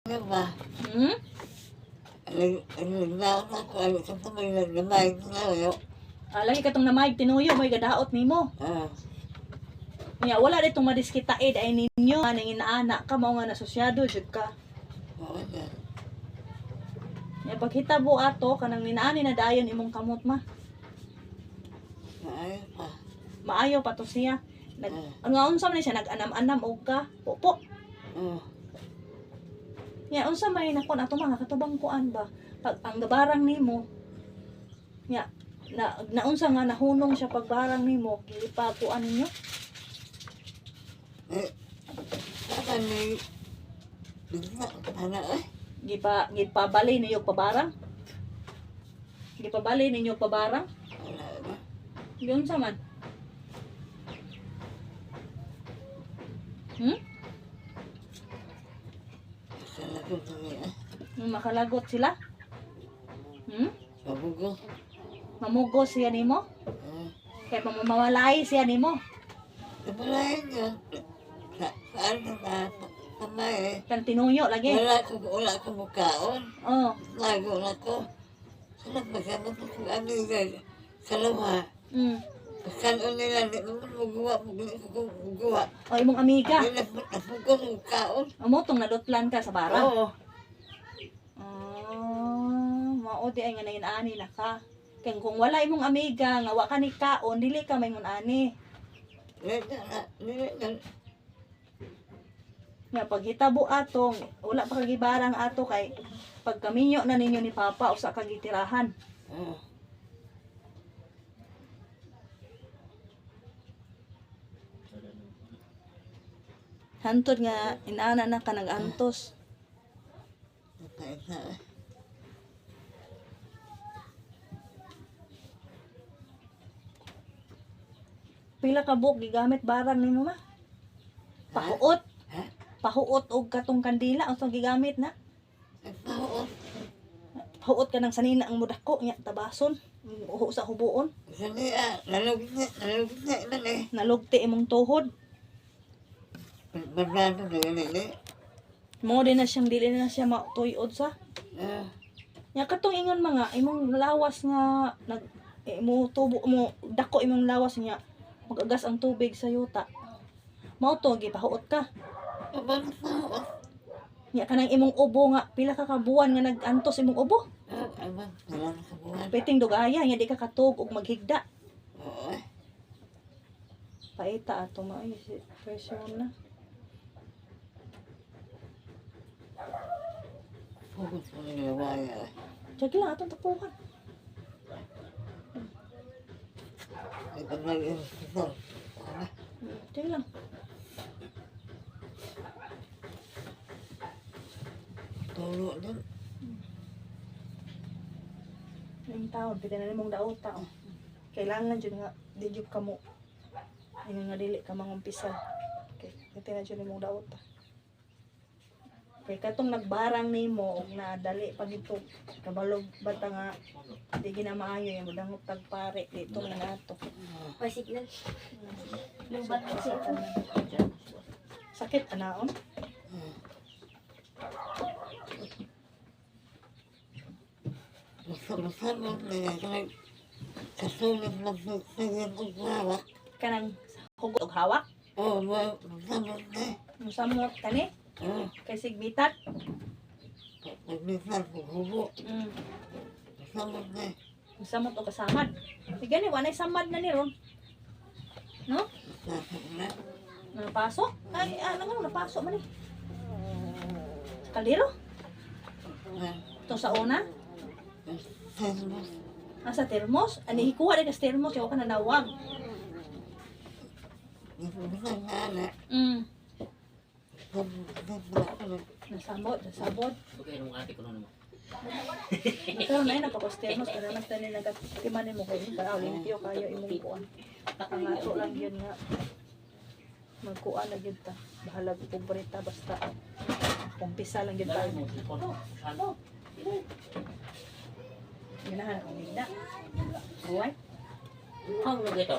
Ano ba? Hmm? Nagdaon ako. Ano sa may nagdamay na. Lagi ka tong namayag tinuyo mo gadaot nimo. Nya wala ditong madiskitaid ay ninyo aning inaana ka mao nga nasosyado jud ka. Oo na. Nya paghitabo ato kanang ninaani na dayon imong kamot ma. Maayo pa. Maayo pa to siya. Nga unsa man siya nag-anam-anam og ka. Popo. Nya unsa may nakon ato mga katubang kuan ba? Pag ang gabarang nimo nya naunsa nga nahunong siya pagbarang nimo gipakuan ninyo. Saka ni ana Gipabali ninyo pabarang. Gipabali ninyo pabarang. Wala na. Yun sa man. Salagot niya. Makalagot sila? Mabugo. Mamugo siya nimo? Kaya mamawalay siya nimo? Nabalayan niya. Saan na kamay. Kan tinuyo lagi? Wala ko mukhaon. Oo. Lago na ko. Sana magkano ko kung ano yung kalawa. Pagkano nila, di naman magawa. O imong amiga? Hindi napugo ng mukhaon. Amo tong nadutlan ka sa barang? Oo. Mao di ay nga nanginani na ka. Kaya kung wala imong amiga, nga wa ka ni kaon, dili ka may ngunani. Nga paghitabo atong, wala pa kagibarang ato kay pagkaminyo na ninyo ni Papa usa ka gitirahan. Hantod nga inaana na ka nag-antos. Pila ka buok gigamit barang nimo ma? Pahuot. Pahuot og katong kandila unsang gigamit na? Pahuot ka ng sanina ang mudako nya tabason, uho sa hubuon. Nalugti imong tuhod. Mo din na siyang dili na siya matuyod sa. Nya katong ingon mga imong lawas nga nag mo tubo mo dako imong lawas nya magagas ang tubig sa yuta. Mao to gipahuot ka. Nya kanang imong ubo nga pila ka kabuan nga nag-antos imong ubo. Peting dugaya nya di ka katug og maghigda. Paita ato maayo si presyon na. Sige lang atong tapuhan. Sige lang. Tulo din. Yung taon, pwede na nimong dauta. Kailangan dyan nga, di dyan ka mo. Yung nga dili ka mangumpisa. Okay, pwede na dyan nimong dauta. Kaya katong nagbarang nimo og nadali pag ito kabalog bata nga di ginamaayo yung dangot tagpare dito nga nato. Pasignal. Lubat kasi. Sakit anaon? Masama na kasunod na pagsagan og hawak. Kanang hugot og hawak? Oo, masama na. Musamot kani? Kay sigbitat? Pagbisan ko hubo. Masama na. Musamot o kasamad? Sige ni, wanay samad na ni ron. No? Masama na. Napasok? Ay, ano nga, napasok man eh. Sa kaldero? Ito sa una? Termos. Sa termos? Ani, hikuha rin ka sa termos, yung ka nanawag. Masama na. Nasabot. Okay, nung ate ko naman. Ikaw na yun, napakos-termos, para nagtanin nagkatimanin mo kayo, para limpyo kayo imong kuan. Ang ato lang yun nga. Magkuan na yun ta. Bahalag pobreta, basta umpisa lang yun tayo. Ginahan akong higda. Buhay? Ang nagito.